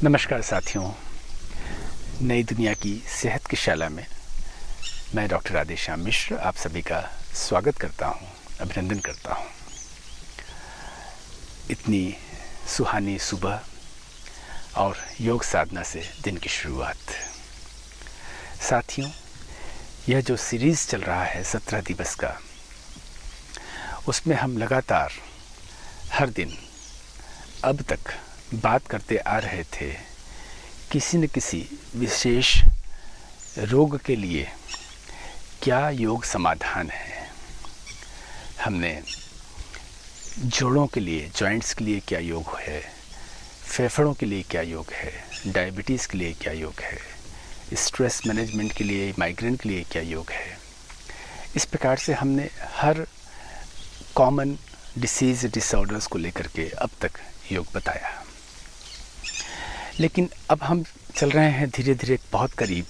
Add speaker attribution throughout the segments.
Speaker 1: नमस्कार साथियों, नई दुनिया की सेहत की शाला में मैं डॉक्टर राधेश्याम मिश्र आप सभी का स्वागत करता हूं, अभिनंदन करता हूं। इतनी सुहानी सुबह और योग साधना से दिन की शुरुआत। साथियों, यह जो सीरीज़ चल रहा है 17 दिवस का, उसमें हम लगातार हर दिन अब तक बात करते आ रहे थे किसी न किसी विशेष रोग के लिए क्या योग समाधान है। हमने जोड़ों के लिए, जॉइंट्स के लिए क्या योग है, फेफड़ों के लिए क्या योग है, डायबिटीज़ के लिए क्या योग है, स्ट्रेस मैनेजमेंट के लिए, माइग्रेन के लिए क्या योग है। इस प्रकार से हमने हर कॉमन डिसीज़ डिसऑर्डर्स को लेकर के अब तक योग बताया। लेकिन अब हम चल रहे हैं धीरे धीरे बहुत करीब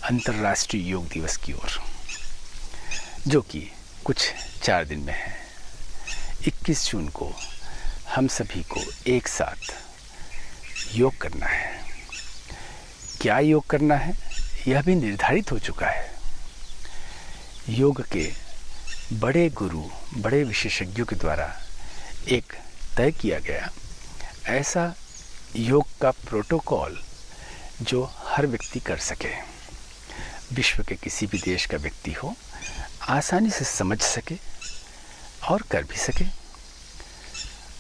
Speaker 1: अंतर्राष्ट्रीय योग दिवस की ओर, जो कि कुछ 4 दिन में है। 21 जून को हम सभी को एक साथ योग करना है। क्या योग करना है यह भी निर्धारित हो चुका है। योग के बड़े गुरु, बड़े विशेषज्ञों के द्वारा एक तय किया गया ऐसा योग का प्रोटोकॉल जो हर व्यक्ति कर सके, विश्व के किसी भी देश का व्यक्ति हो, आसानी से समझ सके और कर भी सके।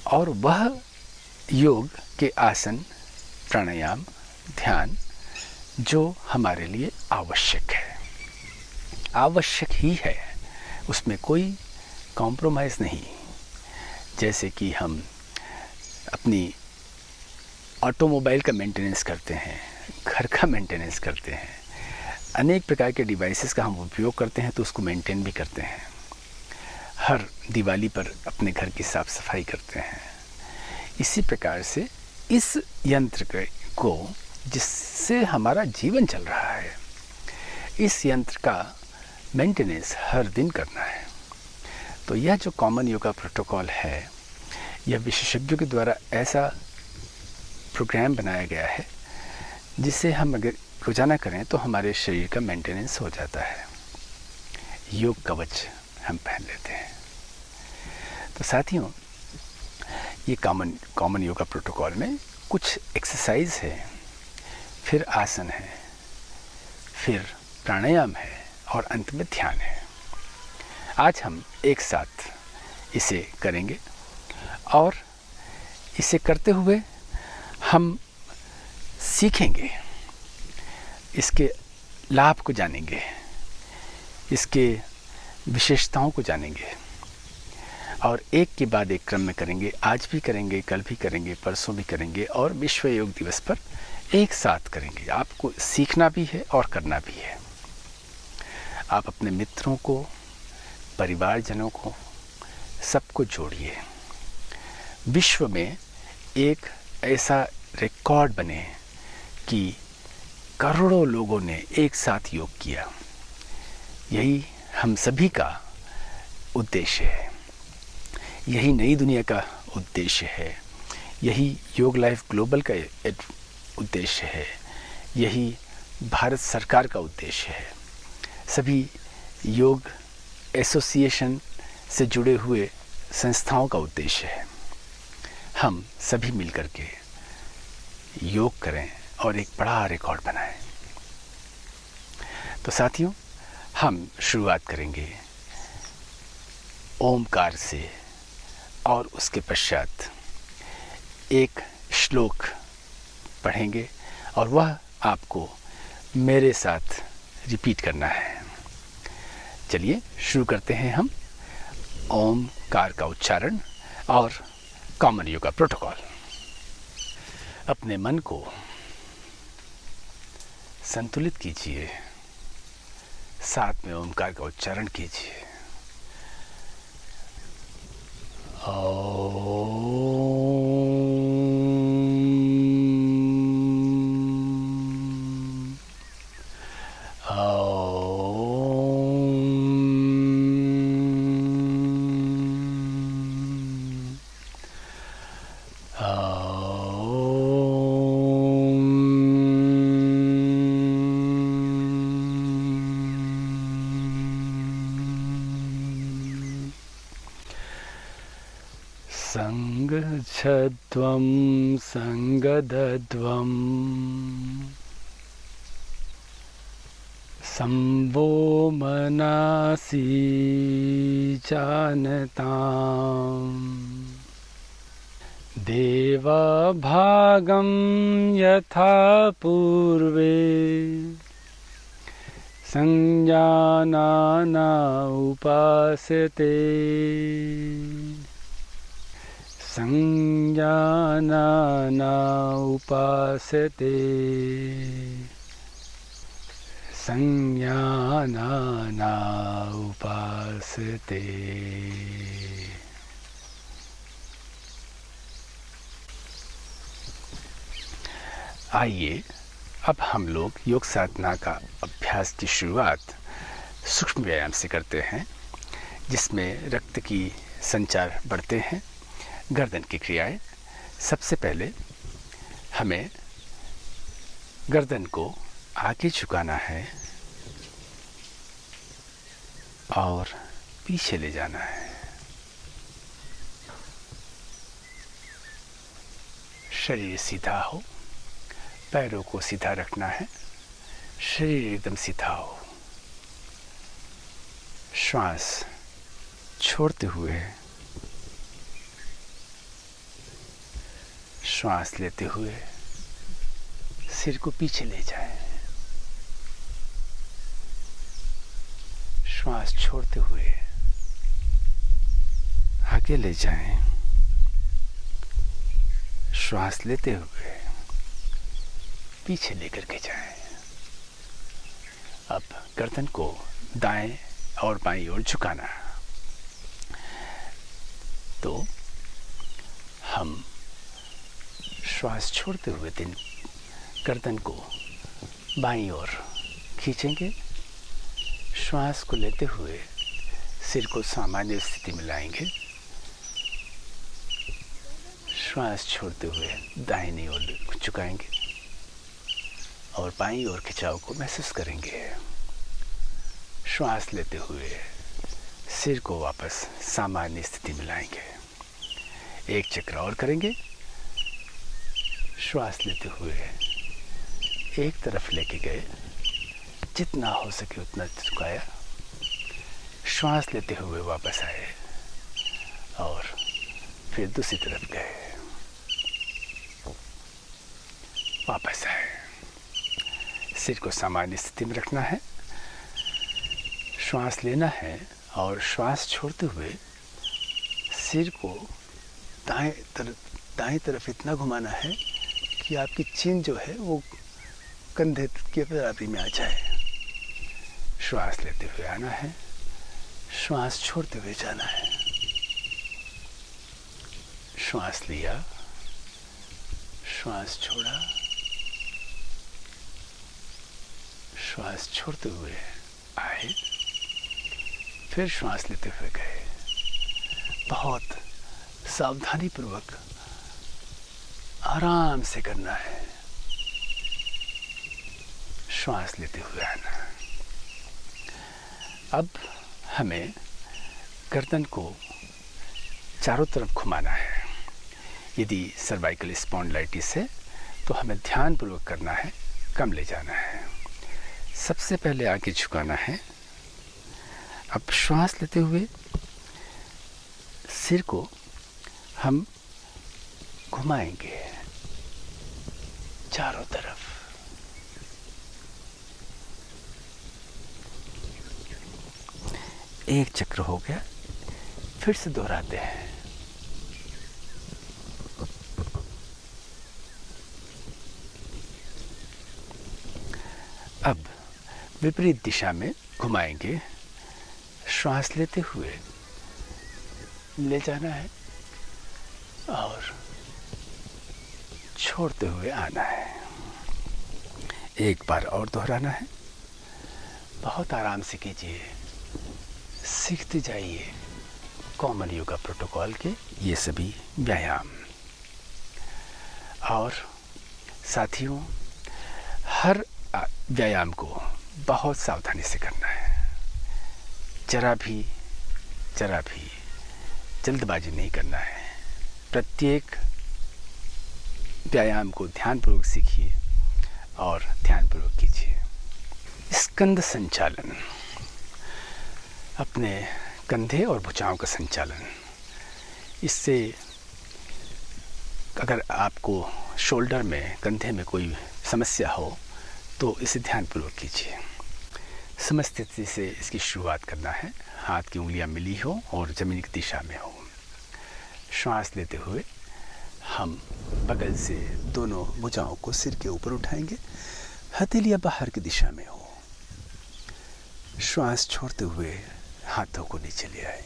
Speaker 1: और वह योग के आसन, प्राणायाम, ध्यान जो हमारे लिए आवश्यक है, आवश्यक ही है, उसमें कोई कॉम्प्रोमाइज़ नहीं। जैसे कि हम अपनी ऑटोमोबाइल का मेंटेनेंस करते हैं, घर का मेंटेनेंस करते हैं, अनेक प्रकार के डिवाइसेस का हम उपयोग करते हैं तो उसको मेंटेन भी करते हैं। हर दिवाली पर अपने घर की साफ़ सफाई करते हैं। इसी प्रकार से इस यंत्र को, जिससे हमारा जीवन चल रहा है, इस यंत्र का मेंटेनेंस हर दिन करना है। तो यह जो कॉमन योगा प्रोटोकॉल है, यह विशेषज्ञों के द्वारा ऐसा प्रोग्राम बनाया गया है जिसे हम अगर रोज़ाना करें तो हमारे शरीर का मेंटेनेंस हो जाता है। योग कवच हम पहन लेते हैं। तो साथियों, ये कॉमन योगा प्रोटोकॉल में कुछ एक्सरसाइज है, फिर आसन है, फिर प्राणायाम है और अंत में ध्यान है। आज हम एक साथ इसे करेंगे और इसे करते हुए हम सीखेंगे, इसके लाभ को जानेंगे, इसके विशेषताओं को जानेंगे और एक के बाद एक क्रम में करेंगे। आज भी करेंगे, कल भी करेंगे, परसों भी करेंगे और विश्व योग दिवस पर एक साथ करेंगे। आपको सीखना भी है और करना भी है। आप अपने मित्रों को, परिवारजनों को, सबको जोड़िए। विश्व में एक ऐसा रिकॉर्ड बने कि करोड़ों लोगों ने एक साथ योग किया। यही हम सभी का उद्देश्य है, यही नई दुनिया का उद्देश्य है, यही योग लाइफ ग्लोबल का उद्देश्य है, यही भारत सरकार का उद्देश्य है, सभी योग एसोसिएशन से जुड़े हुए संस्थाओं का उद्देश्य है। हम सभी मिलकर के योग करें और एक बड़ा रिकॉर्ड बनाएं। तो साथियों, हम शुरुआत करेंगे ओमकार से और उसके पश्चात एक श्लोक पढ़ेंगे और वह आपको मेरे साथ रिपीट करना है। चलिए शुरू करते हैं हम ओमकार का उच्चारण और कॉमन योगा प्रोटोकॉल। अपने मन को संतुलित कीजिए, साथ में ओमकार का उच्चारण कीजिए। गच्छध्वं संगदध्वं संभो मनासि जानताम् देवभागं यथा पूर्वे संज्ञानाना उपास्यते संज्ञानाना उपास्यते संज्ञानाना उपास्यते। आइए अब हम लोग योग साधना का अभ्यास की शुरुआत सूक्ष्म व्यायाम से करते हैं, जिसमें रक्त की संचार बढ़ते हैं, गर्दन की क्रियाएं। सबसे पहले हमें गर्दन को आगे झुकाना है और पीछे ले जाना है। शरीर सीधा हो, पैरों को सीधा रखना है, शरीर एकदम सीधा हो। श्वास छोड़ते हुए श्वास लेते हुए सिर को पीछे ले जाएं। श्वास छोड़ते हुए आगे ले जाएं। श्वास लेते हुए पीछे लेकर के जाएं। अब गर्दन को दाएं और बाईं ओर झुकाना। तो हम श्वास छोड़ते हुए गर्दन को बाईं ओर खींचेंगे। श्वास को लेते हुए सिर को सामान्य स्थिति में लाएंगे। श्वास छोड़ते हुए दाहिनी ओर झुकाएंगे और बाईं ओर खिंचाव को महसूस करेंगे। श्वास लेते हुए सिर को वापस सामान्य स्थिति में लाएंगे। एक चक्र और करेंगे। श्वास लेते हुए एक तरफ लेके गए, जितना हो सके उतना झुकाया। श्वास लेते हुए वापस आए और फिर दूसरी तरफ गए, वापस आए। सिर को सामान्य स्थिति में रखना है। श्वास लेना है और श्वास छोड़ते हुए सिर को दाएं तरफ इतना घुमाना है कि आपकी चिन जो है वो कंधे के बराबरी में आ जाए। श्वास लेते हुए आना है, श्वास छोड़ते हुए जाना है। श्वास लिया, श्वास छोड़ा, श्वास छोड़ते हुए आए, फिर श्वास लेते हुए गए। बहुत सावधानी पूर्वक आराम से करना है। श्वास लेते हुए आना। अब हमें गर्दन को चारों तरफ घुमाना है। यदि सर्वाइकल स्पॉन्डिलाइटिस है तो हमें ध्यानपूर्वक करना है, कम ले जाना है। सबसे पहले आगे झुकाना है। अब श्वास लेते हुए सिर को हम घुमाएंगे चारों तरफ। एक चक्र हो गया, फिर से दोहराते हैं। अब विपरीत दिशा में घुमाएंगे। श्वास लेते हुए ले जाना है और छोड़ते हुए आना है। एक बार और दोहराना है। बहुत आराम से कीजिए, सीखते जाइए कॉमन योगा प्रोटोकॉल के ये सभी व्यायाम। और साथियों, हर व्यायाम को बहुत सावधानी से करना है। जरा भी जल्दबाजी नहीं करना है। प्रत्येक व्यायाम को ध्यानपूर्वक सीखिए और ध्यानपूर्वक कीजिए। स्कंद संचालन, अपने कंधे और भुजाओं का संचालन। इससे अगर आपको शोल्डर में, कंधे में कोई समस्या हो तो इसे ध्यानपूर्वक कीजिए। समस्थिति से इसकी शुरुआत करना है। हाथ की उंगलियां मिली हो और ज़मीन की दिशा में हो। श्वास लेते हुए हम बगल से दोनों भुजाओं को सिर के ऊपर उठाएंगे, हथेलियां बाहर की दिशा में हो। श्वास छोड़ते हुए हाथों को नीचे ले आए।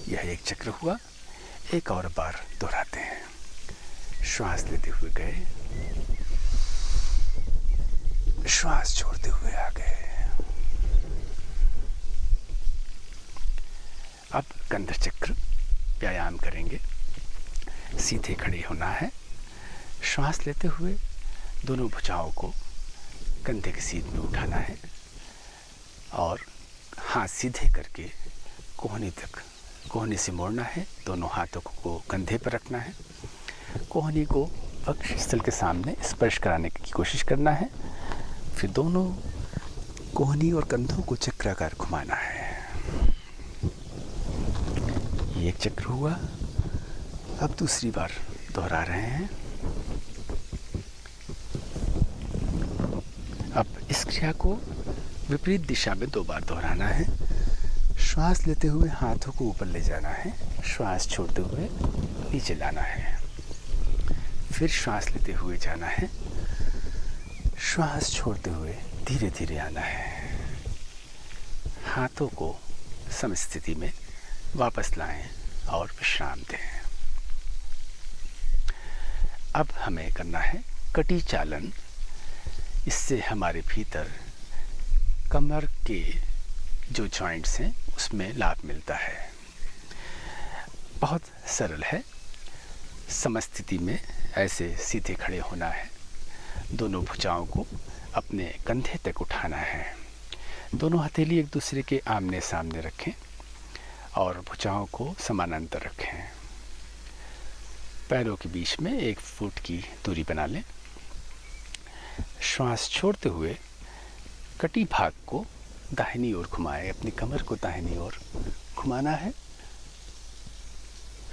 Speaker 1: यह एक चक्र हुआ। एक और बार दोहराते हैं। श्वास लेते हुए गए, श्वास छोड़ते हुए आ गए। अब कंध चक्र व्यायाम करेंगे। सीधे खड़े होना है। श्वास लेते हुए दोनों भुजाओं को कंधे की सीध में उठाना है और हाथ सीधे करके कोहनी से मोड़ना है। दोनों हाथों को कंधे पर रखना है। कोहनी को वक्षस्थल के सामने स्पर्श कराने की कोशिश करना है। फिर दोनों कोहनी और कंधों को चक्राकार घुमाना है। ये एक चक्र हुआ। अब दूसरी बार दोहरा रहे हैं। अब इस क्रिया को विपरीत दिशा में 2 बार दोहराना है। श्वास लेते हुए हाथों को ऊपर ले जाना है। श्वास छोड़ते हुए नीचे लाना है। फिर श्वास लेते हुए जाना है। श्वास छोड़ते हुए धीरे धीरे आना है। हाथों को समस्थिति में वापस लाएं और विश्राम दें। अब हमें करना है कटी चालन। इससे हमारे भीतर कमर के जो जॉइंट्स हैं उसमें लाभ मिलता है। बहुत सरल है। समस्थिति में ऐसे सीधे खड़े होना है। दोनों भुजाओं को अपने कंधे तक उठाना है। दोनों हथेली एक दूसरे के आमने सामने रखें और भुजाओं को समानांतर रखें। पैरों के बीच में 1 फुट की दूरी बना लें। श्वास छोड़ते हुए कटी भाग को दाहिनी ओर घुमाएं। अपनी कमर को दाहिनी ओर घुमाना है।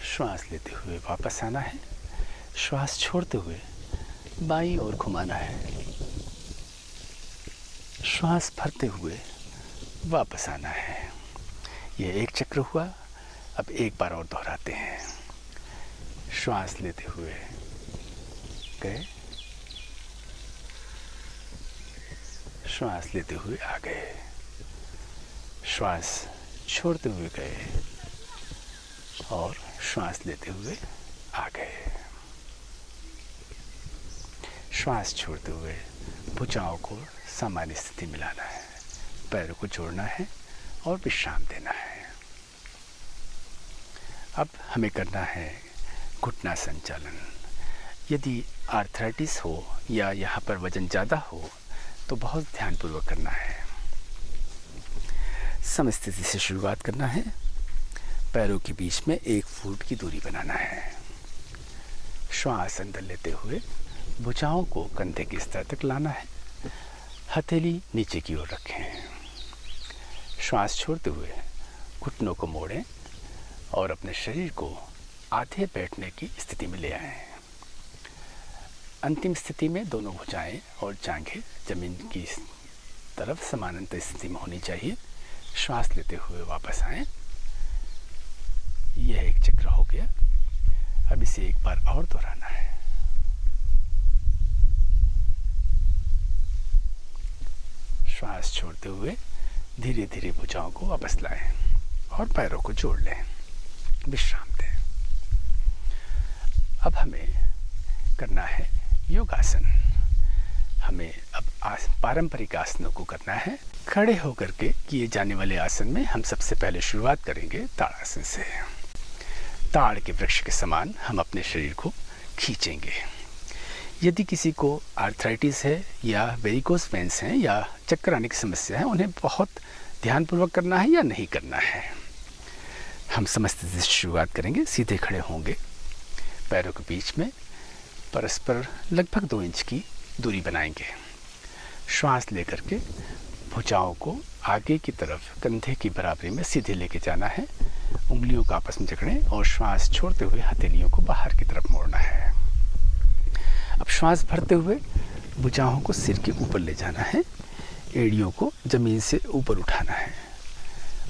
Speaker 1: श्वास लेते हुए वापस आना है। श्वास छोड़ते हुए बाईं ओर घुमाना है। श्वास भरते हुए वापस आना है। यह एक चक्र हुआ। अब एक बार और दोहराते हैं। श्वास लेते हुए गए, श्वास लेते हुए आ गए, श्वास छोड़ते हुए गए और श्वास लेते हुए आ गए। श्वास छोड़ते हुए भुजाओं को सामान्य स्थिति में लाना है। पैरों को जोड़ना है और विश्राम देना है। अब हमें करना है घुटना संचालन। यदि आर्थराइटिस हो या यहाँ पर वजन ज़्यादा हो तो बहुत ध्यानपूर्वक करना है। समस्थिति से शुरुआत करना है। पैरों के बीच में 1 फुट की दूरी बनाना है। श्वास अंदर लेते हुए भुजाओं को कंधे के स्तर तक लाना है। हथेली नीचे की ओर रखें। श्वास छोड़ते हुए घुटनों को मोड़ें और अपने शरीर को आधे बैठने की स्थिति में ले आएं। अंतिम स्थिति में दोनों भुजाएं और जांघें जमीन की तरफ समानांतर स्थिति में होनी चाहिए। श्वास लेते हुए वापस आएं। यह एक चक्र हो गया। अब इसे एक बार और दोहराना है। श्वास छोड़ते हुए धीरे धीरे भुजाओं को वापस लाएं और पैरों को जोड़ लें। विश्राम दें। अब हमें करना है योगासन। हमें अब पारंपरिक आसनों को करना है। खड़े होकर के किए जाने वाले आसन में हम सबसे पहले शुरुआत करेंगे ताड़ासन से। ताड़ के वृक्ष के समान हम अपने शरीर को खींचेंगे। यदि किसी को आर्थराइटिस है या वेरिकोस वेन्स हैं या चक्कर आने की समस्या है, उन्हें बहुत ध्यानपूर्वक करना है या नहीं करना है। हम समस्ती से शुरुआत करेंगे। सीधे खड़े होंगे, पैरों के बीच में परस्पर लगभग 2 इंच की दूरी बनाएंगे। श्वास लेकर के भुजाओं को आगे की तरफ कंधे की बराबरी में सीधे लेके जाना है। उंगलियों को आपस में जकड़ें और श्वास छोड़ते हुए हथेलियों को बाहर की तरफ मोड़ना है। अब श्वास भरते हुए भुजाओं को सिर के ऊपर ले जाना है, एड़ियों को ज़मीन से ऊपर उठाना है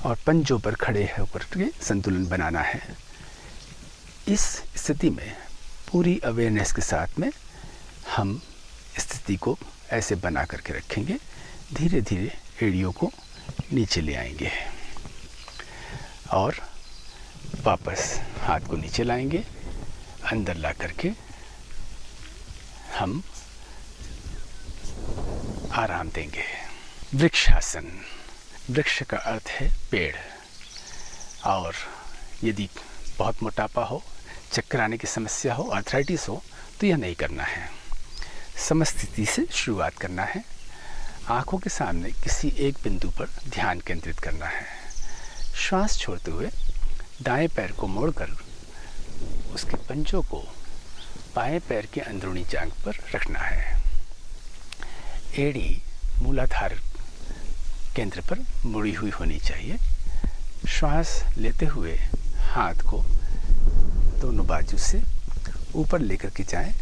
Speaker 1: और पंजों पर खड़े होकर के संतुलन बनाना है। इस स्थिति में पूरी अवेयरनेस के साथ में हम स्थिति को ऐसे बना करके रखेंगे। धीरे धीरे एड़ियों को नीचे ले आएंगे और वापस हाथ को नीचे लाएंगे। अंदर ला करके हम आराम देंगे। वृक्षासन। वृक्ष का अर्थ है पेड़, और यदि बहुत मोटापा हो, चक्कर आने की समस्या हो, आर्थराइटिस हो, तो यह नहीं करना है। समस्थिति से शुरुआत करना है। आँखों के सामने किसी एक बिंदु पर ध्यान केंद्रित करना है। श्वास छोड़ते हुए दाएं पैर को मोड़कर उसके पंजों को बाएं पैर के अंदरूनी जांघ पर रखना है। एड़ी मूलाधार केंद्र पर मुड़ी हुई होनी चाहिए। श्वास लेते हुए हाथ को दोनों बाजू से ऊपर लेकर के जाएं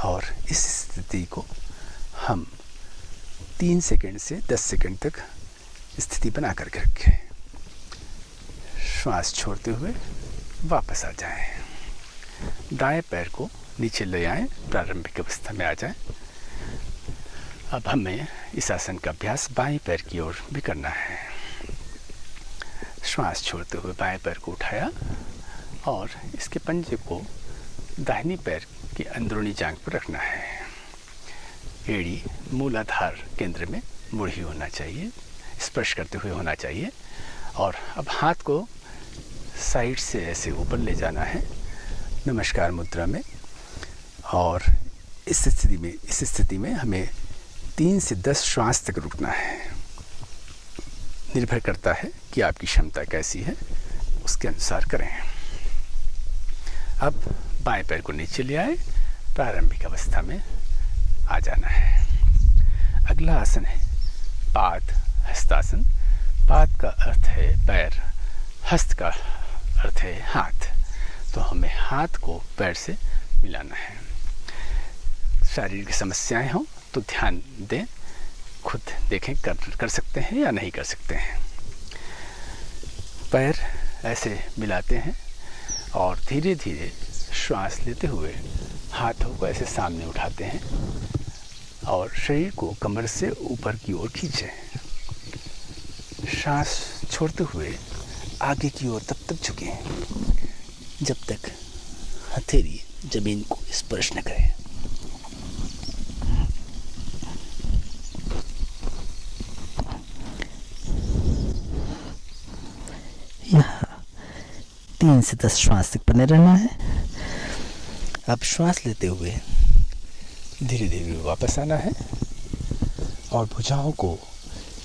Speaker 1: और इस स्थिति को हम 3 सेकंड से 10 सेकंड तक स्थिति बना करके रखें। श्वास छोड़ते हुए वापस आ जाएं। दाएं पैर को नीचे ले आएं, प्रारंभिक अवस्था में आ जाएं। अब हमें इस आसन का अभ्यास बाएं पैर की ओर भी करना है। श्वास छोड़ते हुए बाएं पैर को उठाया और इसके पंजे को दाहिनी पैर के अंदरूनी जांघ पर रखना है। एड़ी मूलाधार केंद्र में मुड़ी होना चाहिए, स्पर्श करते हुए होना चाहिए। और अब हाथ को साइड से ऐसे ऊपर ले जाना है नमस्कार मुद्रा में। और इस स्थिति में हमें 3 से 10 श्वास तक रुकना है। निर्भर करता है कि आपकी क्षमता कैसी है, उसके अनुसार करें। अब बाएं पैर को नीचे ले आए, प्रारंभिक अवस्था में आ जाना है। अगला आसन है पाद हस्तासन। पाद का अर्थ है पैर, हस्त का अर्थ है हाथ। तो हमें हाथ को पैर से मिलाना है। शारीरिक समस्याएं हों तो ध्यान दें, खुद देखें कर सकते हैं या नहीं कर सकते हैं। पैर ऐसे मिलाते हैं और धीरे धीरे श्वास लेते हुए हाथों को ऐसे सामने उठाते हैं और शरीर को कमर से ऊपर की ओर खींचें। श्वास छोड़ते हुए आगे की ओर तब तक झुकें जब तक हथेली जमीन को स्पर्श न करे। यहाँ 3 से 10 श्वास तक बने रहना है। अब श्वास लेते हुए धीरे धीरे वापस आना है और भुजाओं को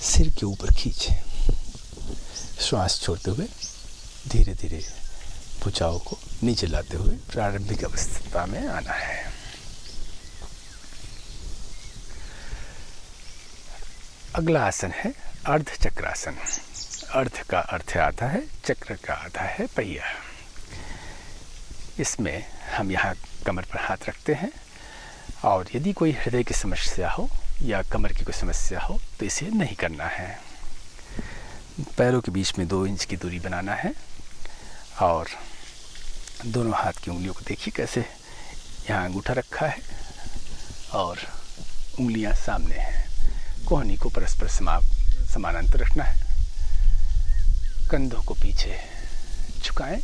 Speaker 1: सिर के ऊपर खींचें। श्वास छोड़ते हुए धीरे धीरे भुजाओं को नीचे लाते हुए प्रारंभिक अवस्था में आना है। अगला आसन है अर्ध चक्रासन। अर्ध का अर्थ आता है, चक्र का आता है पहिया। इसमें हम यहाँ कमर पर हाथ रखते हैं और यदि कोई हृदय की समस्या हो या कमर की कोई समस्या हो तो इसे नहीं करना है। पैरों के बीच में 2 इंच की दूरी बनाना है और दोनों हाथ की उंगलियों को देखिए कैसे यहाँ अंगूठा रखा है और उंगलियाँ सामने हैं। कोहनी को परस्पर समानांतर रखना है। कंधों को पीछे झुकाएं,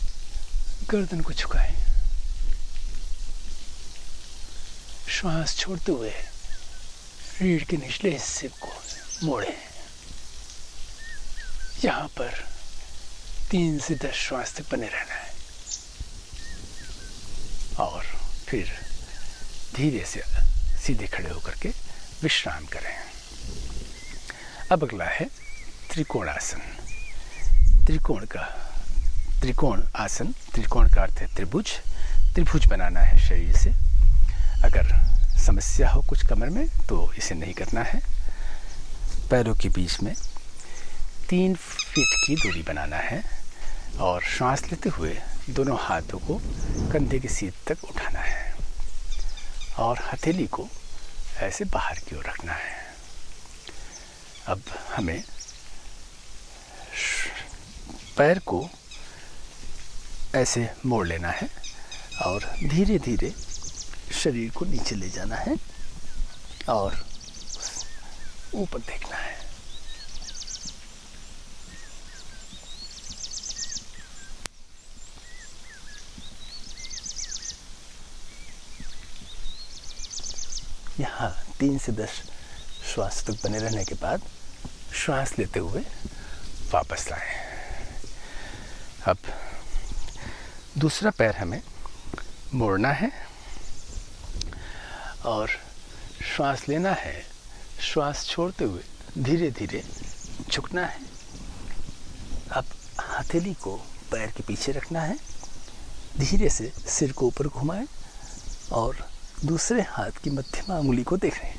Speaker 1: गर्दन को झुकाएं। श्वास छोड़ते हुए रीढ़ के निचले हिस्से को मोड़ें। यहाँ पर 3 से 10 श्वास तक बने रहना है और फिर धीरे से सीधे खड़े होकर के विश्राम करें। अब अगला है त्रिकोणासन। त्रिकोण का त्रिकोण आसन, त्रिकोण का अर्थ है त्रिभुज, त्रिभुज बनाना है शरीर से। अगर समस्या हो कुछ कमर में तो इसे नहीं करना है। पैरों के बीच में 3 फीट की दूरी बनाना है और श्वास लेते हुए दोनों हाथों को कंधे की सीध तक उठाना है और हथेली को ऐसे बाहर की ओर रखना है। अब हमें पैर को ऐसे मोड़ लेना है और धीरे धीरे शरीर को नीचे ले जाना है और ऊपर देखना है। यहाँ 3 से 10 श्वास तक बने रहने के बाद श्वास लेते हुए वापस लाएं। अब दूसरा पैर हमें मोड़ना है और श्वास लेना है। श्वास छोड़ते हुए धीरे धीरे झुकना है। अब हथेली को पैर के पीछे रखना है, धीरे से सिर को ऊपर घुमाएं और दूसरे हाथ की मध्यमा अंगुली को देखें।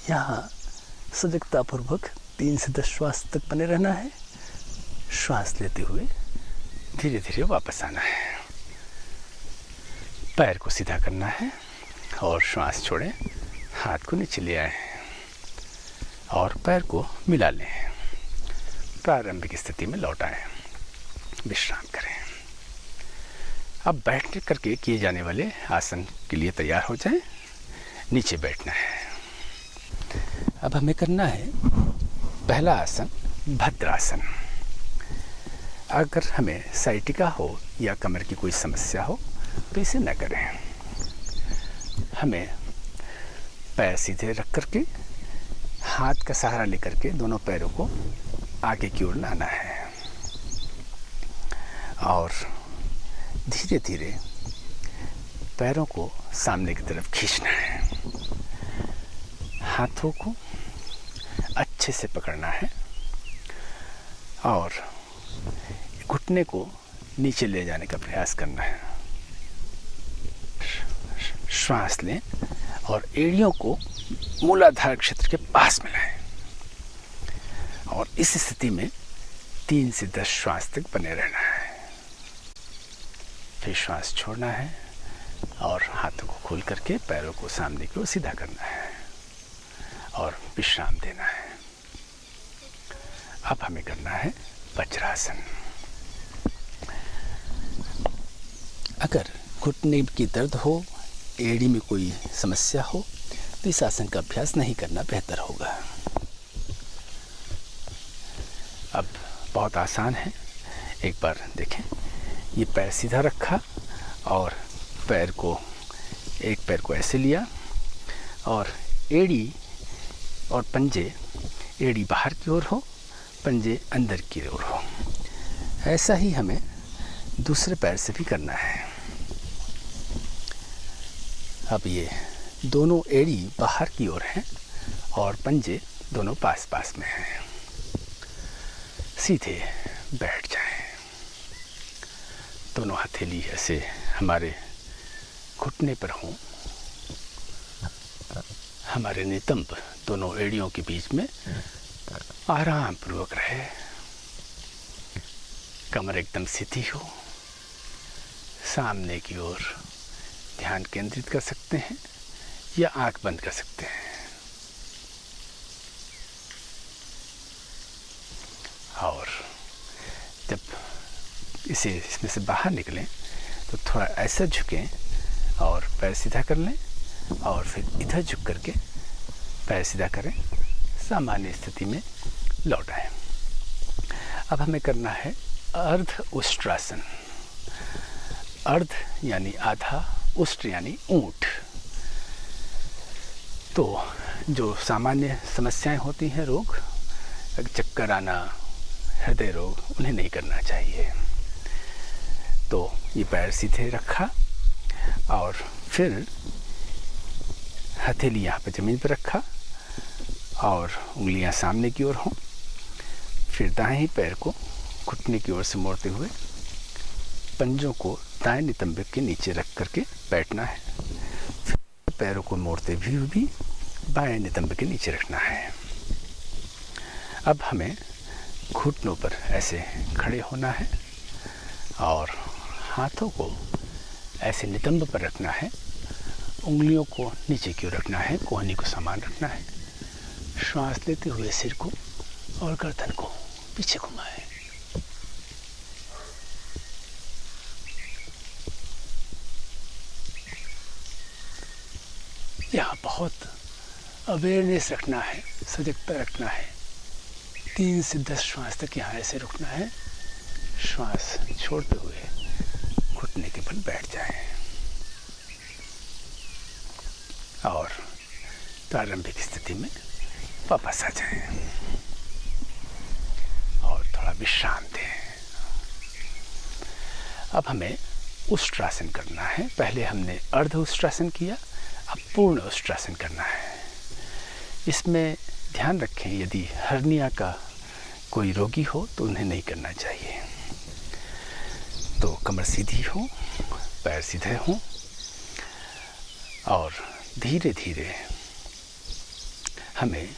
Speaker 1: यहाँ सजगतापूर्वक 3 से 10 श्वास तक बने रहना है। श्वास लेते हुए धीरे धीरे वापस आना है। पैर को सीधा करना है और श्वास छोड़ें, हाथ को नीचे ले आए और पैर को मिला लें। प्रारंभिक स्थिति में लौट आएं, विश्राम करें। अब बैठ करके किए जाने वाले आसन के लिए तैयार हो जाएं। नीचे बैठना है। अब हमें करना है पहला आसन भद्रासन। अगर हमें साइटिका हो या कमर की कोई समस्या हो तो इसे न करें। हमें पैर सीधे रख करके हाथ का सहारा लेकर के दोनों पैरों को आगे की ओर लाना है और धीरे धीरे पैरों को सामने की तरफ खींचना है। हाथों को अच्छे से पकड़ना है और घुटने को नीचे ले जाने का प्रयास करना है। श्वास लें और एड़ियों को मूलाधार क्षेत्र के पास मिलाएं और इस स्थिति में 3 से 10 श्वास तक बने रहना है। फिर श्वास छोड़ना है और हाथों को खोल करके पैरों को सामने की ओर सीधा करना है और विश्राम देना है। अब हमें करना है वज्रासन। अगर घुटने की दर्द हो, एड़ी में कोई समस्या हो तो इस आसन का अभ्यास नहीं करना बेहतर होगा। अब बहुत आसान है, एक बार देखें। ये पैर सीधा रखा और एक पैर को ऐसे लिया और एड़ी और पंजे, एड़ी बाहर की ओर हो, पंजे अंदर की ओर हो। ऐसा ही हमें दूसरे पैर से भी करना है। अब ये दोनों एड़ी बाहर की ओर हैं और पंजे दोनों पास पास में हैं। सीधे बैठ जाएं। दोनों हथेली ऐसे हमारे घुटने पर हों। हमारे नितंब दोनों एड़ियों के बीच में आराम पूर्वक रहे। कमर एकदम सीधी हो। सामने की ओर ध्यान केंद्रित कर सकते हैं या आंख बंद कर सकते हैं। और जब इसमें से बाहर निकलें तो थोड़ा ऐसा झुकें और पैर सीधा कर लें और फिर इधर झुक करके पैर सीधा करें। सामान्य स्थिति में लौट आएं। अब हमें करना है अर्ध उष्ट्रासन। अर्ध यानी आधा, उष्ट्र यानी ऊंट। तो जो सामान्य समस्याएं होती हैं, रोग, चक्कर आना, हृदय रोग, उन्हें नहीं करना चाहिए। तो ये पैर सीधे रखा और फिर हथेली यहाँ पे ज़मीन पर रखा और उंगलियां सामने की ओर हों। फिर दाहिने पैर को घुटने की ओर से मोड़ते हुए पंजों को दाएं नितंब के नीचे रख करके बैठना है। फिर पैरों को मोड़ते हुए भी बाएं नितंब के नीचे रखना है। अब हमें घुटनों पर ऐसे खड़े होना है और हाथों को ऐसे नितंब पर रखना है। उंगलियों को नीचे की ओर रखना है, कोहनी को समान रखना है। श्वास लेते हुए सिर को और गर्दन को पीछे घुमाएं। यहाँ बहुत अवेयरनेस रखना है, सजगता रखना है। 3 से 10 श्वास तक यहाँ ऐसे रुकना है। श्वास छोड़ते हुए घुटने के बल बैठ जाएं और प्रारंभिक स्थिति में वापस आ जाएं और थोड़ा विश्राम दें। अब हमें उष्ट्रासन करना है। पहले हमने अर्ध उष्ट्रासन किया, अब पूर्ण उष्ट्रासन करना है। इसमें ध्यान रखें, यदि हर्निया का कोई रोगी हो तो उन्हें नहीं करना चाहिए। तो कमर सीधी हो, पैर सीधे हों और धीरे धीरे हमें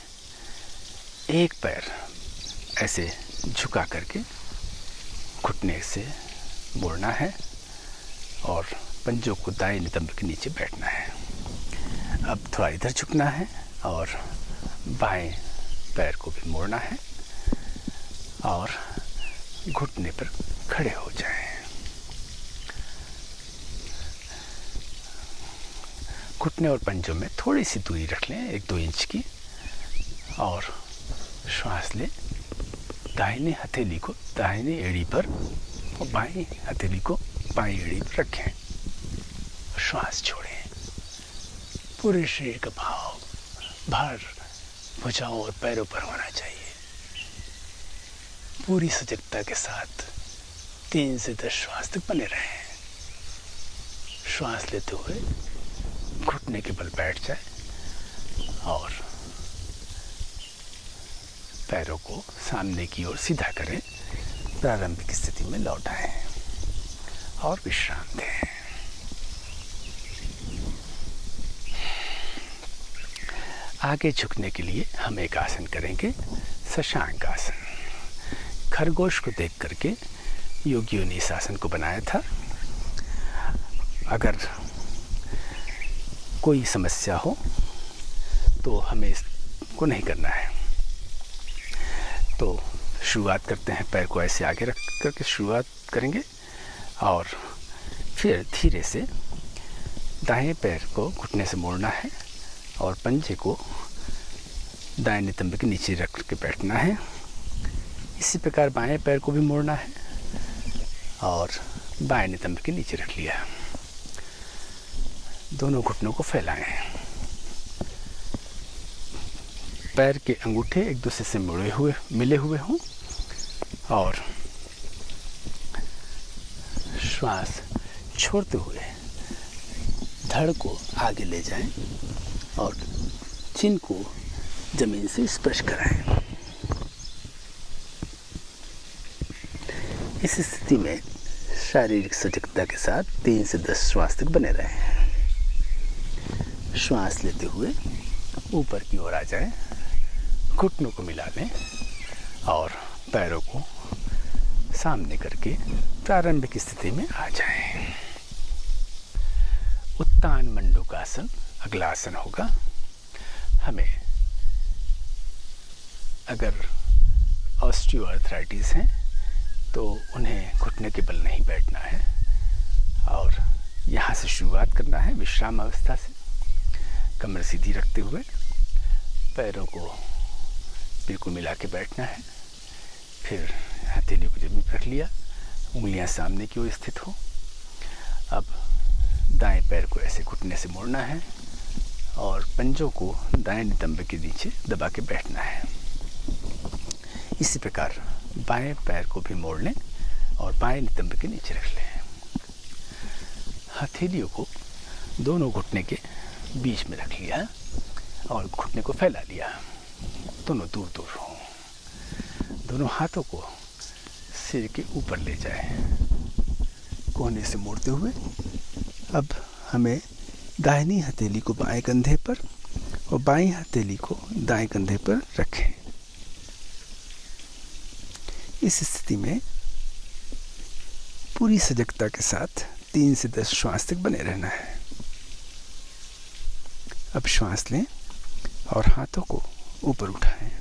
Speaker 1: एक पैर ऐसे झुका करके घुटने से मोड़ना है और पंजों को दाएं नितंब के नीचे बैठना है। अब थोड़ा इधर झुकना है और बाएं पैर को भी मोड़ना है और घुटने पर खड़े हो जाएं। घुटने और पंजों में थोड़ी सी दूरी रख लें, 1-2 इंच की, और श्वास लें। दाहिने हथेली को दाहिने एड़ी पर और बाएं हथेली को बाएं एड़ी पर रखें। श्वास छोड़ें। पूरे शरीर का भार भुजाओं और पैरों पर होना चाहिए। पूरी सजगता के साथ 3 से 10 श्वास तक बने रहें। श्वास लेते हुए घुटने के बल बैठ जाए और पैरों को सामने की ओर सीधा करें। प्रारंभिक स्थिति में लौट आएं और विश्राम दें। आगे झुकने के लिए हम एक आसन करेंगे, शशांक आसन। खरगोश को देख करके योगियों ने इस आसन को बनाया था। अगर कोई समस्या हो तो हमें इसको नहीं करना है। तो शुरुआत करते हैं, पैर को ऐसे आगे रख करके शुरुआत करेंगे और फिर धीरे से दाएं पैर को घुटने से मोड़ना है और पंजे को दाएं नितंब के नीचे रख के बैठना है। इसी प्रकार बाएं पैर को भी मोड़ना है और बाएं नितंब के नीचे रख लिया। दोनों घुटनों को फैलाएं। पैर के अंगूठे एक दूसरे से मिले हुए हों और श्वास छोड़ते हुए धड़ को आगे ले जाएं और चिन को जमीन से स्पर्श कराएं। इस स्थिति में शारीरिक सजगता के साथ 3 से 10 श्वास तक बने रहें। श्वास लेते हुए ऊपर की ओर आ जाएं, घुटनों को मिला लें और पैरों को सामने करके प्रारंभिक स्थिति में आ जाएं। उत्तान मंडूकासन अगला आसन होगा। हमें अगर ऑस्टियोआर्थराइटिस है तो उन्हें घुटने के बल नहीं बैठना है और यहाँ से शुरुआत करना है विश्राम अवस्था से। कमर सीधी रखते हुए पैरों को बिल्कुल मिला के बैठना है। फिर हथेली को जमीन पर रख लिया, उंगलियां सामने की ओर स्थित हो। अब दाएं पैर को ऐसे घुटने से मोड़ना है और पंजों को दाएं नितंब के नीचे दबा के बैठना है। इसी प्रकार बाएं पैर को भी मोड़ लें और बाएं नितंब के नीचे रख लें। हथेलियों को दोनों घुटने के बीच में रख लिया और घुटने को फैला लिया। दोनों दूर दूर हों। दोनों हाथों को सिर के ऊपर ले जाएं, कोने से मोड़ते हुए। अब हमें दाहिनी हथेली को बाएं कंधे पर और बाईं हथेली को दाएं कंधे पर रखें। इस स्थिति में पूरी सजगता के साथ 3 से 10 श्वास तक बने रहना है। अब श्वास लें और हाथों को ऊपर उठाएं।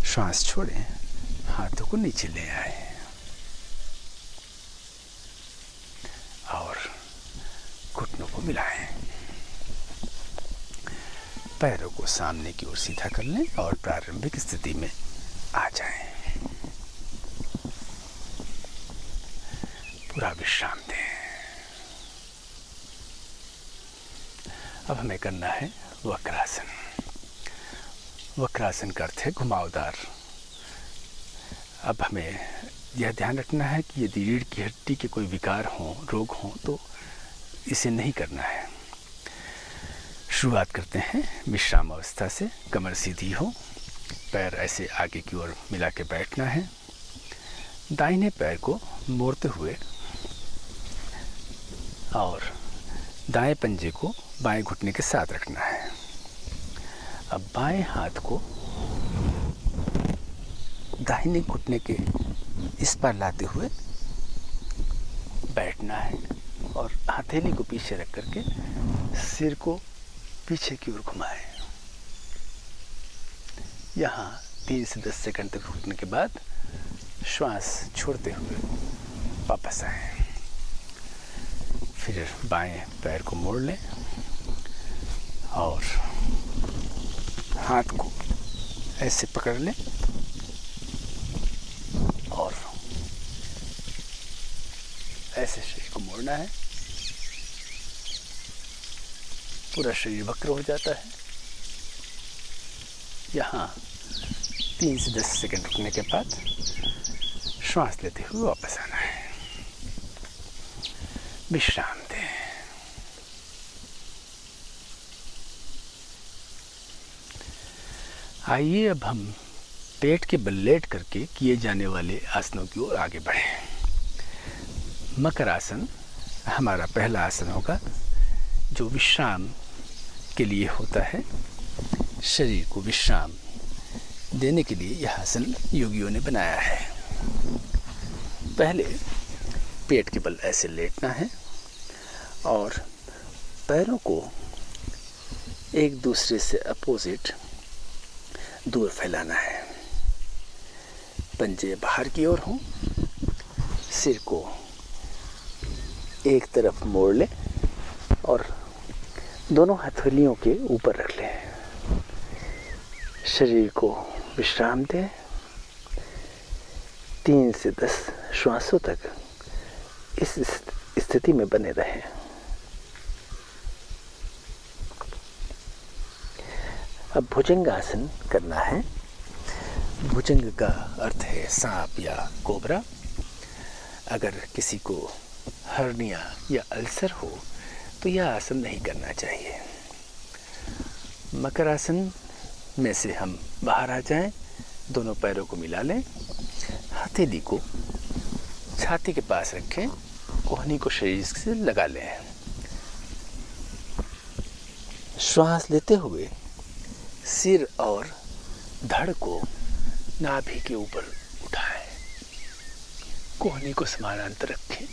Speaker 1: श्वास छोड़ें, हाथों को नीचे ले आए और घुटनों को मिलाएं। पैरों को सामने की ओर सीधा कर लें और प्रारंभिक स्थिति में आ जाएं। पूरा विश्राम दें। अब हमें करना है वक्रासन। वक्रासन का अर्थ है घुमावदार। अब हमें यह ध्यान रखना है कि यदि रीढ़ की हड्डी के कोई विकार हो, रोग हो, तो इसे नहीं करना है। शुरुआत करते हैं विश्राम अवस्था से। कमर सीधी हो, पैर ऐसे आगे की ओर मिला के बैठना है। दाहिने पैर को मोड़ते हुए और दाएं पंजे को बाएं घुटने के साथ रखना है। अब बाएं हाथ को दाहिने घुटने के इस पर लाते हुए बैठना है और हथेली को पीछे रख करके सिर को पीछे की ओर घुमाएं। यहाँ 3 से 10 सेकंड तक रुकने के बाद श्वास छोड़ते हुए वापस आएं। फिर बाएं पैर को मोड़ लें और हाथ को ऐसे पकड़ लें और ऐसे शरीर को मोड़ना है। पूरा शरीर वक्र हो जाता है। यहाँ 3 से 10 सेकंड रुकने के बाद श्वास लेते हुए वापस आना है। विश्राम दें। आइए अब हम पेट के बल लेट करके किए जाने वाले आसनों की ओर आगे बढ़ें। मकर आसन हमारा पहला आसन होगा, जो विश्राम के लिए होता है। शरीर को विश्राम देने के लिए यह आसन योगियों ने बनाया है। पहले पेट के बल ऐसे लेटना है और पैरों को एक दूसरे से अपोजिट दूर फैलाना है। पंजे बाहर की ओर हों। सिर को एक तरफ मोड़ लें और दोनों हथेलियों के ऊपर रख लें। शरीर को विश्राम दें। 3 से 10 श्वासों तक इस स्थिति में बने रहें। अब भुजंगासन करना है। भुजंग का अर्थ है सांप या कोबरा। अगर किसी को हर्निया या अल्सर हो तो यह आसन नहीं करना चाहिए। मकर आसन में से हम बाहर आ जाएं, दोनों पैरों को मिला लें, हथेली को छाती के पास रखें, कोहनी को शरीर से लगा लें। श्वास लेते हुए सिर और धड़ को नाभि के ऊपर उठाएं, कोहनी को समानांतर रखें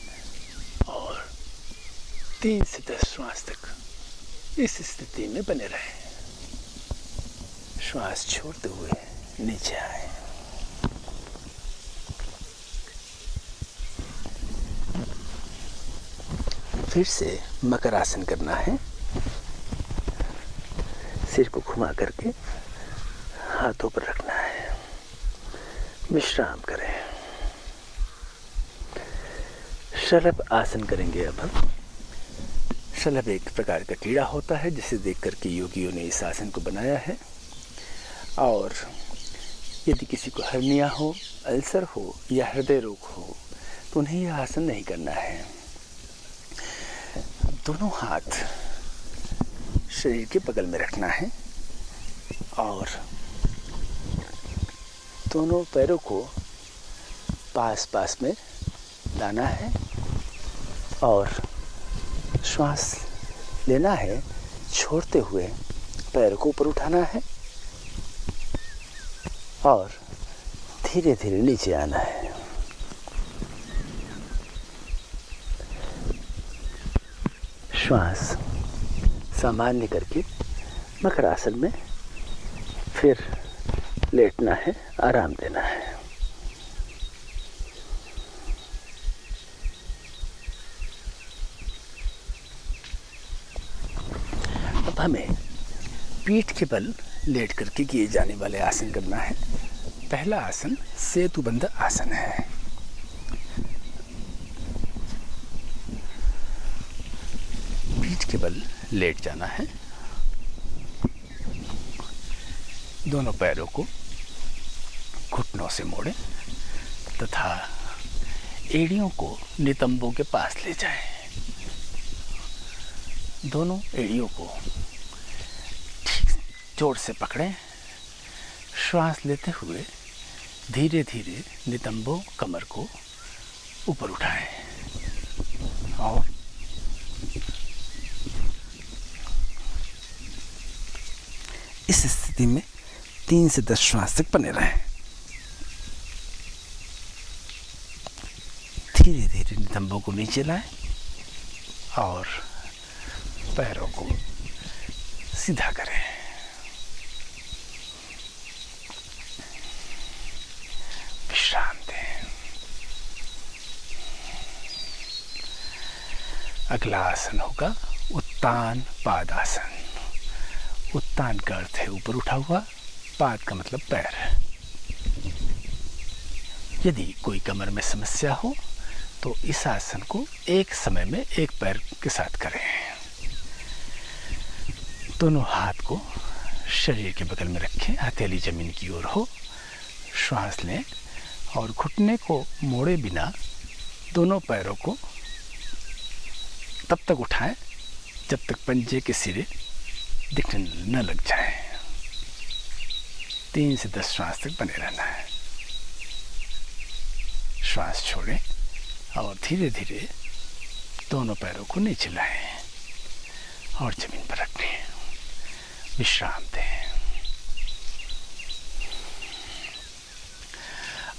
Speaker 1: और 3 से 10 श्वास तक इस स्थिति में बने रहें। श्वास छोड़ते हुए नीचे आए। फिर से मकर आसन करना है। सिर को घुमा करके हाथों पर रखना है। विश्राम करें। शलभ आसन करेंगे अब हम। शलभ एक प्रकार का कीड़ा होता है जिसे देख करके योगियों ने इस आसन को बनाया है। और यदि किसी को हर्निया हो, अल्सर हो या हृदय रोग हो तो उन्हें यह आसन नहीं करना है। दोनों हाथ शरीर के बगल में रखना है और दोनों पैरों को पास पास में लाना है और श्वास लेना है, छोड़ते हुए पैर को ऊपर उठाना है और धीरे धीरे नीचे आना है। श्वास सामान्य करके मकरासन में फिर लेटना है, आराम देना है। अब हमें पीठ के बल लेट करके किए जाने वाले आसन करना है। पहला आसन सेतुबंध आसन है। पीठ के बल लेट जाना है, दोनों पैरों को घुटनों से मोड़ें तथा एड़ियों को नितंबों के पास ले जाएं। दोनों एड़ियों को ठीक जोर से पकड़ें। श्वास लेते हुए धीरे धीरे नितंबों कमर को ऊपर उठाएं और इस स्थिति में 3 से 10 श्वास तक बने रहें। धीरे धीरे नितंबों को नीचे लाएं और पैरों को सीधा करें। विश्राम दें। अगला आसन होगा उत्तान पादासन। उत्तान का अर्थ है ऊपर उठा हुआ, पाद का मतलब पैर। यदि कोई कमर में समस्या हो तो इस आसन को एक समय में एक पैर के साथ करें। दोनों हाथ को शरीर के बगल में रखें, हथेली जमीन की ओर हो। श्वास लें और घुटने को मोड़े बिना दोनों पैरों को तब तक उठाएं जब तक पंजे के सिरे दिखने न लग जाए। 3 से 10 श्वास तक बने रहना है। श्वास छोड़ें और धीरे धीरे दोनों पैरों को नीचे लाएं और जमीन पर रखें। विश्राम दें।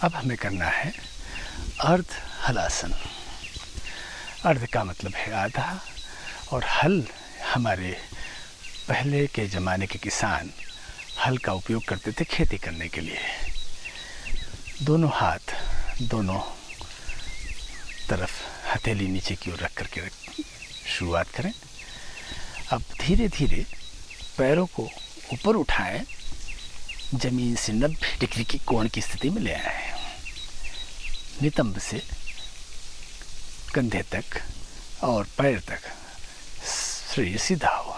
Speaker 1: अब हमें करना है अर्ध हलासन। अर्ध का मतलब है आधा और हल हमारे पहले के ज़माने के किसान हल का उपयोग करते थे खेती करने के लिए। दोनों हाथ दोनों तरफ हथेली नीचे की ओर रख करके शुरुआत करें। अब धीरे धीरे पैरों को ऊपर उठाएं, जमीन से 90 डिग्री की कोण की स्थिति में ले आएं। नितंब से कंधे तक और पैर तक शरीर सीधा हो।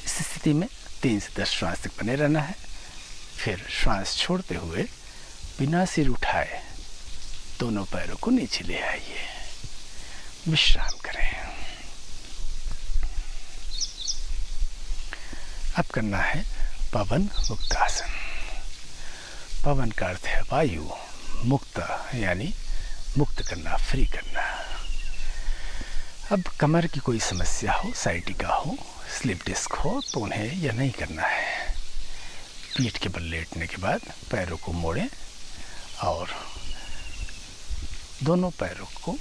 Speaker 1: इस स्थिति में 3 से 10 श्वास तक बने रहना है। फिर श्वास छोड़ते हुए बिना सिर उठाए दोनों पैरों को नीचे ले आइए। विश्राम करें। अब करना है पवन मुक्तासन। पवन का अर्थ है वायु, मुक्त यानी मुक्त करना, फ्री करना। अब कमर की कोई समस्या हो, साइटिका हो, स्लिप डिस्क हो तो उन्हें यह नहीं करना है। पीठ के बल लेटने के बाद पैरों को मोड़ें और दोनों पैरों को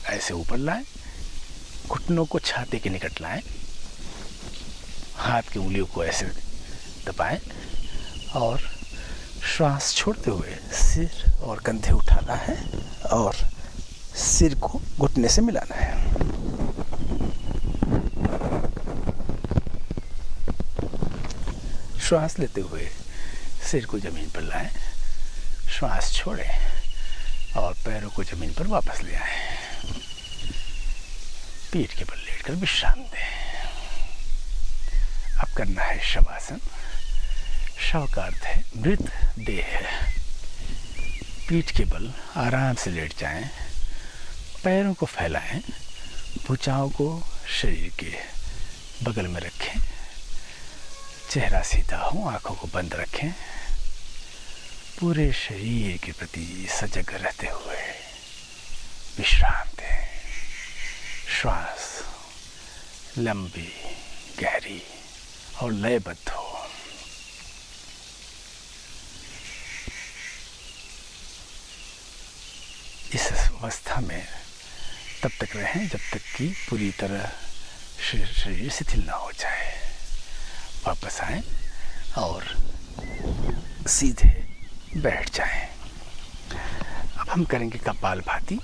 Speaker 1: ऐसे ऊपर लाएं, घुटनों को छाती के निकट लाएं, हाथ की उंगलियों को ऐसे दबाएं और श्वास छोड़ते हुए सिर और कंधे उठाना है और सिर को घुटने से मिलाना है। श्वास लेते हुए सिर को जमीन पर लाएं, श्वास छोड़ें और पैरों को जमीन पर वापस ले आएं। पीठ के बल लेटकर विश्राम दें। अब करना है शवासन। शव का अर्थ है मृत देह। पीठ के बल आराम से लेट जाएं, पैरों को फैलाएं, भुजाओं को शरीर के बगल में रखें, चेहरा सीधा हो, आंखों को बंद रखें, पूरे शरीर के प्रति सजग रहते हुए विश्राम दें। श्वास लंबी, गहरी और लयबद्ध हो। इस अवस्था में तब तक रहें जब तक कि पूरी तरह शरीर शिथिल ना हो जाए। वापस आएं और सीधे बैठ जाएं। अब हम करेंगे कपालभाति।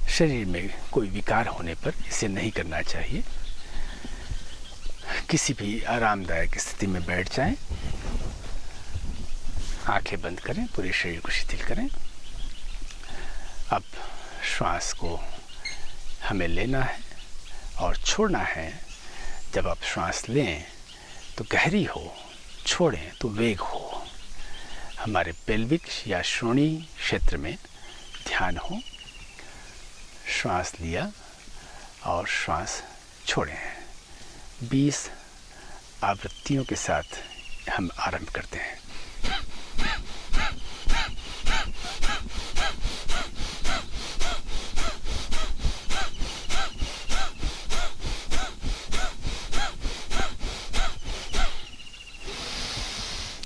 Speaker 1: शरीर में कोई विकार होने पर इसे नहीं करना चाहिए। किसी भी आरामदायक स्थिति में बैठ जाएं, आंखें बंद करें, पूरे शरीर को शिथिल करें। अब श्वास को हमें लेना है और छोड़ना है। जब आप श्वास लें तो गहरी हो, छोड़ें तो वेग हो। हमारे पेल्विक या श्रोणी क्षेत्र में ध्यान हो। श्वास लिया और श्वास छोड़ें। 20 आवृत्तियों के साथ हम आरंभ करते हैं।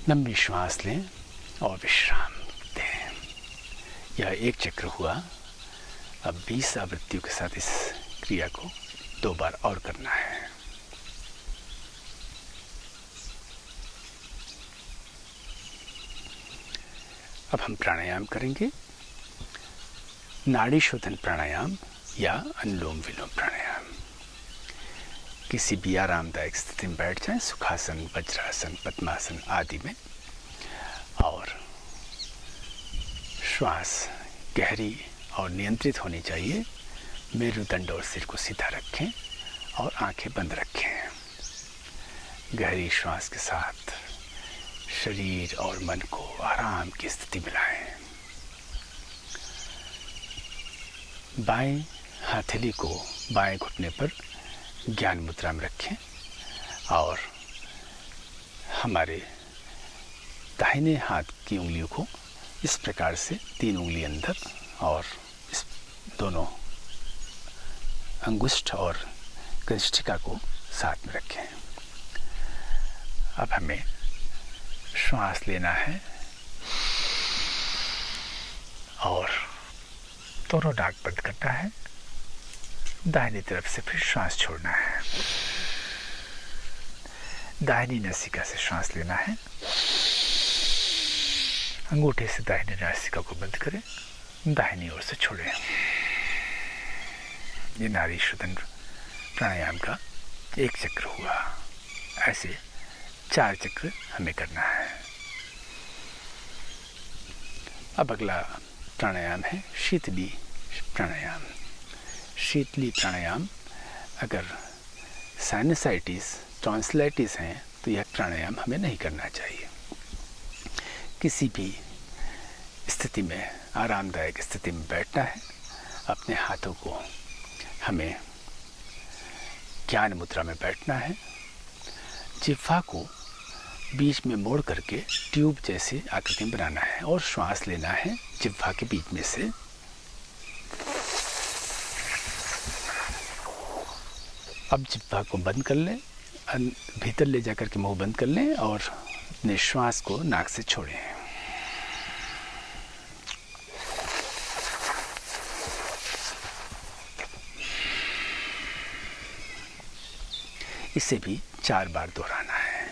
Speaker 1: लंबी श्वास लें और विश्राम दें। यह एक चक्र हुआ। अब 20 आवृत्तियों के साथ इस क्रिया को 2 बार और करना है। अब हम प्राणायाम करेंगे। नाड़ी शोधन प्राणायाम या अनुलोम विलोम प्राणायाम। किसी भी आरामदायक स्थिति में बैठ जाएं, सुखासन, वज्रासन, पद्मासन आदि में, और श्वास गहरी और नियंत्रित होनी चाहिए। मेरुदंड और सिर को सीधा रखें और आंखें बंद रखें। गहरी श्वास के साथ शरीर और मन को आराम की स्थिति में लाएं। बाएं हथेली को बाएं घुटने पर ज्ञान मुद्रा में रखें और हमारे दाहिने हाथ की उंगलियों को इस प्रकार से 3 उंगली अंदर और इस दोनों अंगुष्ठ और कंष्ठिका को साथ में रखें। अब हमें श्वास लेना है और दोनों नाक बंद करना है। दाहिनी तरफ से फिर श्वास छोड़ना है। दाहिनी नासिका से श्वास लेना है। अंगूठे से दाहिनी नासिका को बंद करें, दाहिनी ओर से छोड़ें। ये नाड़ी शोधन प्राणायाम का एक चक्र हुआ। ऐसे 4 चक्र हमें करना है। अब अगला प्राणायाम है शीतली प्राणायाम। शीतली प्राणायाम, अगर साइनसाइटिस, टॉन्सिलाइटिस हैं तो यह प्राणायाम हमें नहीं करना चाहिए। किसी भी स्थिति में, आरामदायक स्थिति में बैठना है। अपने हाथों को हमें ज्ञान मुद्रा में बैठना है। जिह्वा को बीच में मोड़ करके ट्यूब जैसी आकृति बनाना है और श्वास लेना है जिह्वा के बीच में से। अब जिह्वा को बंद कर लें, भीतर ले जाकर के मुंह बंद कर लें और अपने श्वास को नाक से छोड़ें। इसे भी 4 बार दोहराना है।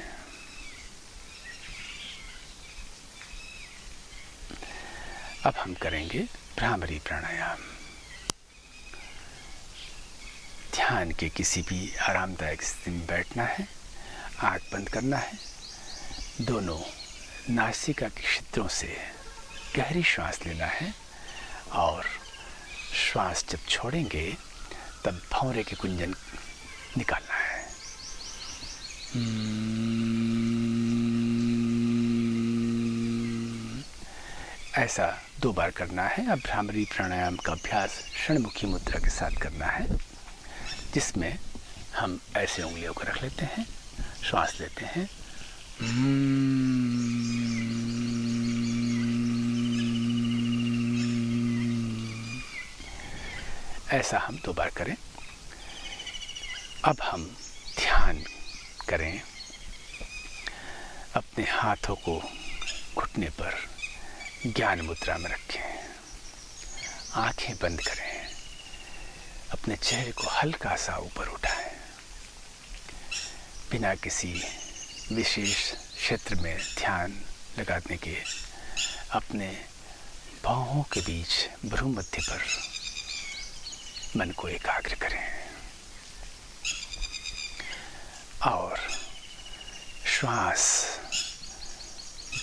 Speaker 1: अब हम करेंगे भ्रामरी प्राणायाम। ध्यान के किसी भी आरामदायक स्थिति में बैठना है। आँख बंद करना है। दोनों नासिका के छिद्रों से गहरी श्वास लेना है और श्वास जब छोड़ेंगे तब भौंरे के कुंजन निकालना है। ऐसा 2 बार करना है। अब भ्रामरी प्राणायाम का अभ्यास षणमुखी मुद्रा के साथ करना है, जिसमें हम ऐसे उंगलियों को रख लेते हैं, श्वास लेते हैं, ऐसा हम 2 बार करें। अब हम ध्यान करें। अपने हाथों को घुटने पर ज्ञान मुद्रा में रखें। आंखें बंद करें। अपने चेहरे को हल्का सा ऊपर उठाएं। बिना किसी विशेष क्षेत्र में ध्यान लगाने के अपने बाहों के बीच भ्रू मध्य पर मन को एकाग्र करें और श्वास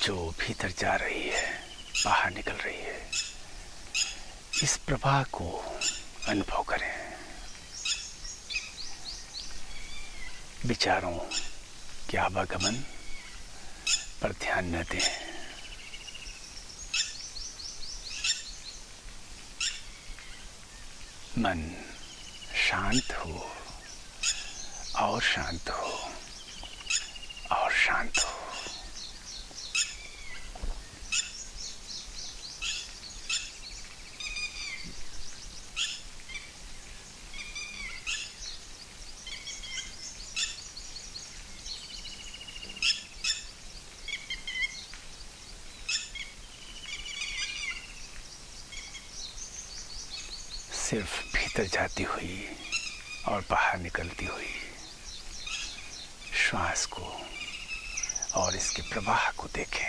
Speaker 1: जो भीतर जा रही है, बाहर निकल रही है, इस प्रवाह को अनुभव करें। विचारों के आवागमन पर ध्यान न दें। मन शांत हो और शांत हो और शांत हो। सिर्फ भीतर जाती हुई और बाहर निकलती हुई श्वास को और इसके प्रवाह को देखें।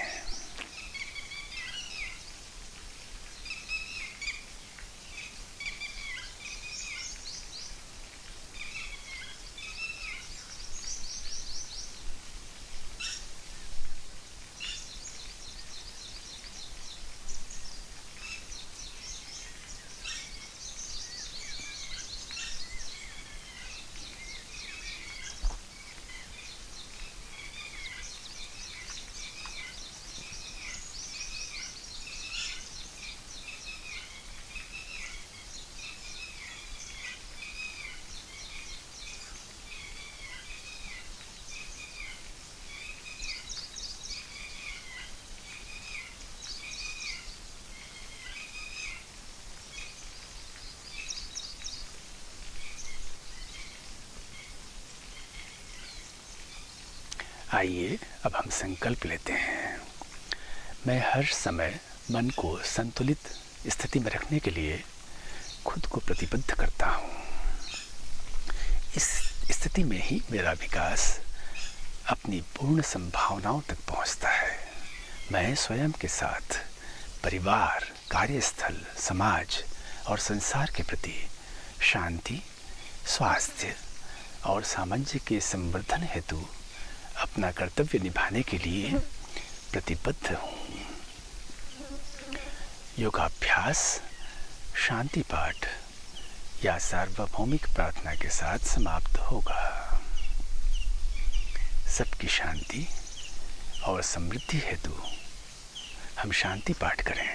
Speaker 1: आइए अब हम संकल्प लेते हैं। मैं हर समय मन को संतुलित स्थिति में रखने के लिए खुद को प्रतिबद्ध करता हूँ। इस स्थिति में ही मेरा विकास अपनी पूर्ण संभावनाओं तक पहुँचता है। मैं स्वयं के साथ परिवार, कार्यस्थल, समाज और संसार के प्रति शांति, स्वास्थ्य और सामंजस्य के संवर्धन हेतु अपना कर्तव्य निभाने के लिए प्रतिबद्ध हूँ। योगाभ्यास शांति पाठ या सार्वभौमिक प्रार्थना के साथ समाप्त होगा। सबकी शांति और समृद्धि हेतु हम शांति पाठ करें।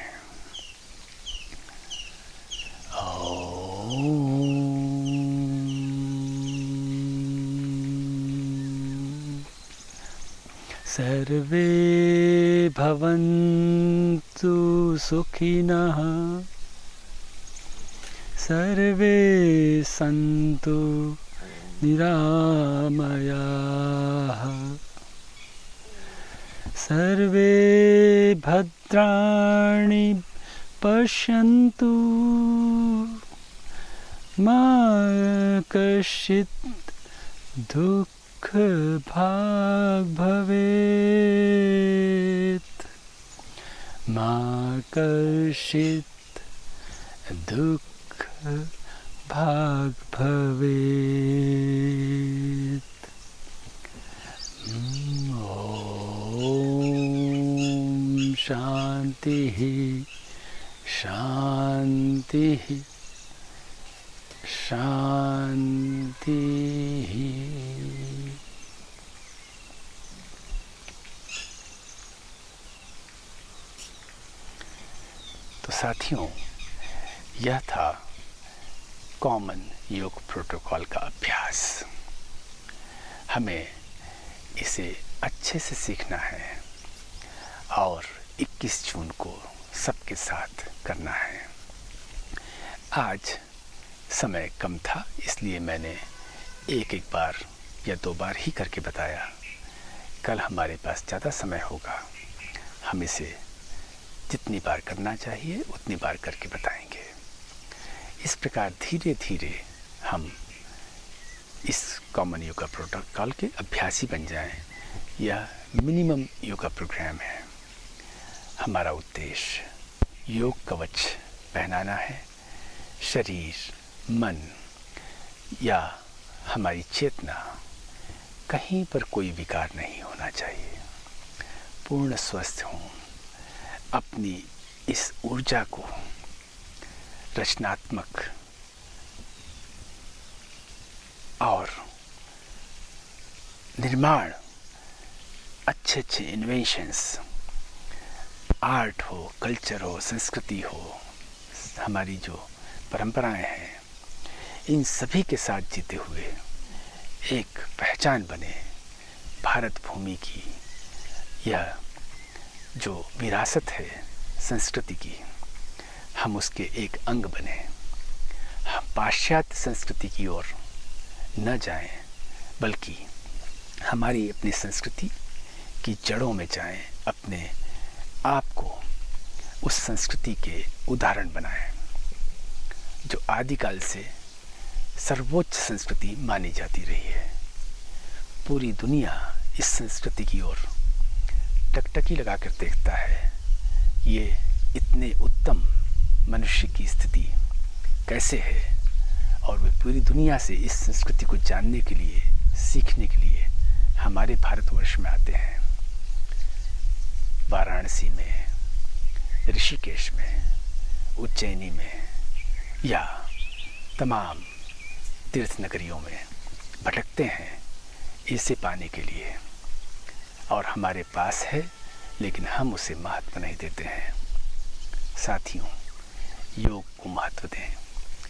Speaker 1: सर्वे भवन्तु सुखिनः, सर्वे सन्तु निरामयाः, सर्वे भद्राणि पश्यन्तु मा कश्चित् भाग भवेत्, मा कश्चित् दुःख भाग भवेत्। ओम शांति शांति शांति। तो साथियों, यह था कॉमन योग प्रोटोकॉल का अभ्यास। हमें इसे अच्छे से सीखना है और 21 जून को सबके साथ करना है। आज समय कम था, इसलिए मैंने एक बार या 2 बार ही करके बताया। कल हमारे पास ज़्यादा समय होगा, हम इसे जितनी बार करना चाहिए उतनी बार करके बताएंगे। इस प्रकार धीरे धीरे हम इस कॉमन योगा प्रोटोकॉल के अभ्यासी बन जाएं। यह मिनिमम योगा प्रोग्राम है। हमारा उद्देश्य योग कवच पहनाना है। शरीर, मन या हमारी चेतना कहीं पर कोई विकार नहीं होना चाहिए। पूर्ण स्वस्थ हों। अपनी इस ऊर्जा को रचनात्मक और निर्माण, अच्छे अच्छे इन्वेंशंस, आर्ट हो, कल्चर हो, संस्कृति हो, हमारी जो परंपराएं हैं, इन सभी के साथ जीते हुए एक पहचान बने। भारत भूमि की यह जो विरासत है संस्कृति की, हम उसके एक अंग बने। हम पाश्चात्य संस्कृति की ओर न जाएं, बल्कि हमारी अपनी संस्कृति की जड़ों में जाएं। अपने आप को उस संस्कृति के उदाहरण बनाएं जो आदिकाल से सर्वोच्च संस्कृति मानी जाती रही है। पूरी दुनिया इस संस्कृति की ओर टकटकी लगाकर देखता है। ये इतने उत्तम मनुष्य की स्थिति कैसे है, और वे पूरी दुनिया से इस संस्कृति को जानने के लिए, सीखने के लिए हमारे भारतवर्ष में आते हैं। वाराणसी में, ऋषिकेश में, उज्जैनी में या तमाम तीर्थ नगरियों में भटकते हैं इसे पाने के लिए, और हमारे पास है लेकिन हम उसे महत्व नहीं देते हैं। साथियों, योग को महत्व दें,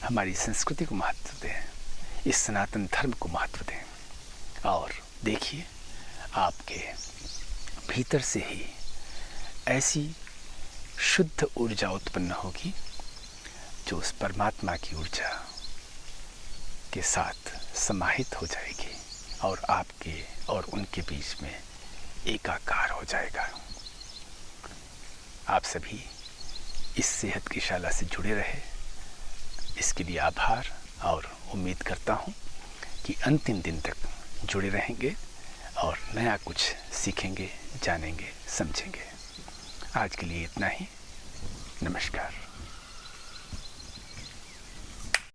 Speaker 1: हमारी संस्कृति को महत्व दें, इस सनातन धर्म को महत्व दें, और देखिए आपके भीतर से ही ऐसी शुद्ध ऊर्जा उत्पन्न होगी जो उस परमात्मा की ऊर्जा के साथ समाहित हो जाएगी और आपके और उनके बीच में एकाकार हो जाएगा। आप सभी इस सेहत की शाला से जुड़े रहे, इसके लिए आभार, और उम्मीद करता हूँ कि अंतिम दिन तक जुड़े रहेंगे और नया कुछ सीखेंगे, जानेंगे, समझेंगे। आज के लिए इतना ही।